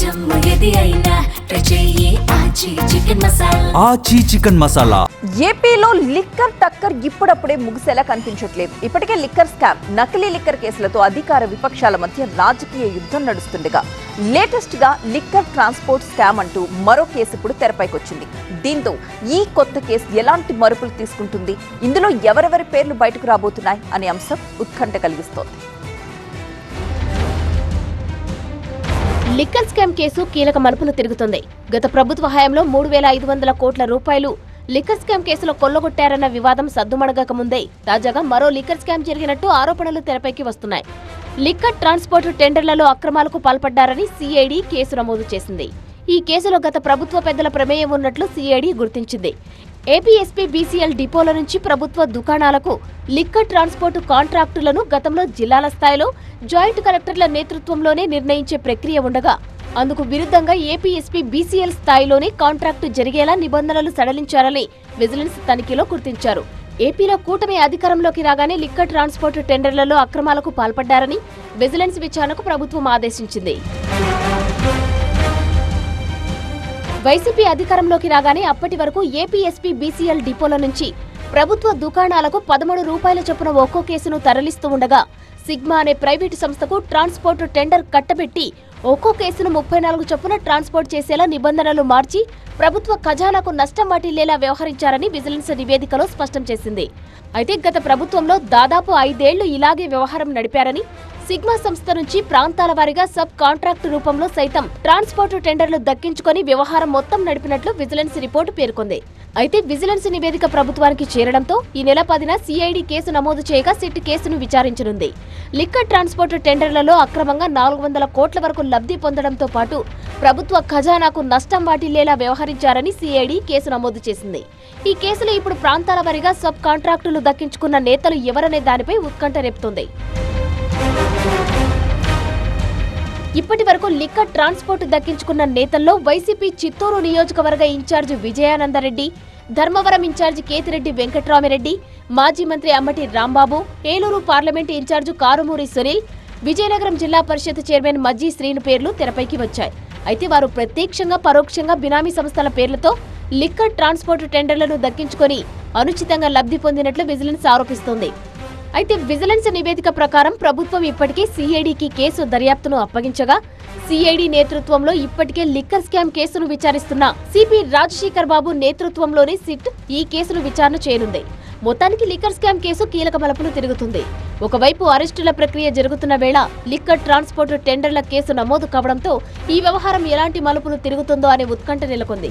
ఆచి చికెన్ మసాలా. ఏపీలో లిక్కర్ టక్కర్ ఇప్పుడప్పుడే ముగిసేలా కనిపించట్లేదు. ఇప్పటికే లిక్కర్ స్కామ్, నకిలీ లిక్కర్ కేసులతో అధికార విపక్షాల మధ్య రాజకీయ యుద్ధం నడుస్తుండగా లేటెస్ట్ గా లిక్కర్ ట్రాన్స్పోర్ట్ స్కామ్ అంటూ మరో కేసు ఇప్పుడు తెరపైకొచ్చింది. దీంతో ఈ కొత్త కేసు ఎలాంటి మరుపులు తీసుకుంటుంది, ఇందులో ఎవరెవరి పేర్లు బయటకు రాబోతున్నాయి అనే అంశం ఉత్కంఠ కలిగిస్తోంది. లిక్కర్ స్కామ్ కేసు కీలక మలుపులు తిరుగుతుంది. గత ప్రభుత్వ హయాంలో 3,500 కోట్ల రూపాయలు లిక్కర్ స్కామ్ కేసులో కొల్లగొట్టారన్న వివాదం సద్దుమణగక ముందే తాజాగా మరో లిక్కర్ స్కామ్ జరిగినట్టు ఆరోపణలు తెరపైకి వస్తున్నాయి. లిక్కర్ ట్రాన్స్పోర్ట్ టెండర్లలో అక్రమాలకు పాల్పడ్డారని సిఐడి కేసు నమోదు చేసింది. ఈ కేసులో గత ప్రభుత్వ పెద్దల ప్రమేయం ఉన్నట్లు సిఐడి గుర్తించింది. ఏపీఎస్పీ బీసీఎల్ డిపోల నుంచి ప్రభుత్వ దుకాణాలకు లిక్కర్ ట్రాన్స్పోర్టు కాంట్రాక్టులను గతంలో జిల్లాల స్థాయిలో జాయింట్ కలెక్టర్ల నేతృత్వంలోనే నిర్ణయించే ప్రక్రియ ఉండగా అందుకు విరుద్ధంగా ఏపీఎస్పీ బీసీఎల్ స్థాయిలోనే కాంట్రాక్టు జరిగేలా నిబంధనలు సడలించారని విజిలెన్స్ తనిఖీలో గుర్తించారు. ఏపీలో కూటమి అధికారంలోకి రాగానే లిక్కర్ ట్రాన్స్పోర్ట్ టెండర్లలో అక్రమాలకు పాల్పడ్డారని విజిలెన్స్ విచారణకు ప్రభుత్వం ఆదేశించింది. వైసీపీ అధికారంలోకి రాగానే అప్పటి వరకు ఏపీఎస్పీ బీసీఎల్ డిపోల నుంచి ప్రభుత్వ దుకాణాలకు 13 రూపాయల చొప్పున ఒక్కో కేసును తరలిస్తూ ఉండగా సిగ్మా అనే ప్రైవేటు సంస్థకు ట్రాన్స్పోర్ట్ టెండర్ కట్టబెట్టి ఒక్కో కేసును 34 చొప్పున ట్రాన్స్పోర్ట్ చేసేలా నిబంధనలు మార్చి ప్రభుత్వ ఖజానాకు నష్టం వాటిల్లేలా వ్యవహరించారని విజిలెన్స్ నివేదికలో స్పష్టం చేసింది. అయితే గత ప్రభుత్వంలో దాదాపు 5 ఏళ్లు ఇలాగే వ్యవహారం నడిపారని, సిగ్మా సంస్థ నుంచి ప్రాంతాల వారీగా సబ్ కాంట్రాక్ట్ రూపంలో సైతం ట్రాన్స్పోర్ట్ టెండర్లు దక్కించుకొని వ్యవహారం మొత్తం నడిపినట్లు విజిలెన్స్ రిపోర్టు పేర్కొంది. అయితే విజిలెన్స్ నివేదిక ప్రభుత్వానికి చేరడంతో ఈ నెల 10న సిఐడి కేసు నమోదు చేయగా సిట్ కేసును విచారించనుంది. లిక్కర్ ట్రాన్స్పోర్ట్ టెండర్లలో అక్రమంగా 400 కోట్ల వరకు లబ్ధి పొందడంతో పాటు ప్రభుత్వ ఖజానాకు నష్టం వాటిల్లేలా వ్యవహరించారని సిఐడి కేసు నమోదు చేసింది. ఈ కేసులో ఇప్పుడు ప్రాంతాల వారీగా సబ్ కాంట్రాక్టులు దక్కించుకున్న నేతలు ఎవరనే దానిపై ఉత్కంఠ రేపుతోంది. ఇప్పటి వరకు లిక్కర్ ట్రాన్స్పోర్ట్ దక్కించుకున్న నేతల్లో వైసీపీ చిత్తూరు నియోజకవర్గ ఇన్ఛార్జ్ విజయానందరెడ్డి, ధర్మవరం ఇన్ఛార్జ్ కేతిరెడ్డి వెంకట్రామిరెడ్డి, మాజీ మంత్రి అమ్మటి రాంబాబు, ఏలూరు పార్లమెంటు ఇన్ఛార్జ్ కారుమూరి సునీల్, విజయనగరం జిల్లా పరిషత్ చైర్మన్ మజ్జీ శ్రీను పేర్లు తెరపైకి వచ్చాయి. అయితే వారు ప్రత్యక్షంగా పరోక్షంగా బినామీ సంస్థల పేర్లతో లిక్కర్ ట్రాన్స్పోర్ట్ టెండర్లను దక్కించుకొని అనుచితంగా లబ్ధి పొందినట్లు విజిలెన్స్ ఆరోపిస్తోంది. అయితే విజిలెన్స్ నివేదిక ప్రకారం ప్రభుత్వం ఇప్పటికే సిఐడికి కేసు దర్యాప్తును అప్పగించగా సిఐడి నేతృత్వంలో ఇప్పటికే లిక్కర్ స్కామ్ కేసును విచారిస్తున్న సిపి రాజశేఖర్ బాబు నేతృత్వంలోని సిట్ ఈ కేసును విచారణ చేయనుంది. మొత్తానికి లిక్కర్ స్కామ్ కేసు కీలక మలుపులు తిరుగుతుంది. ఒకవైపు అరెస్టుల ప్రక్రియ జరుగుతున్న వేళ లిక్కర్ ట్రాన్స్పోర్ట్ టెండర్ల కేసు నమోదు కావడంతో ఈ వ్యవహారం ఎలాంటి మలుపులు తిరుగుతుందో అనే ఉత్కంఠ నెలకొంది.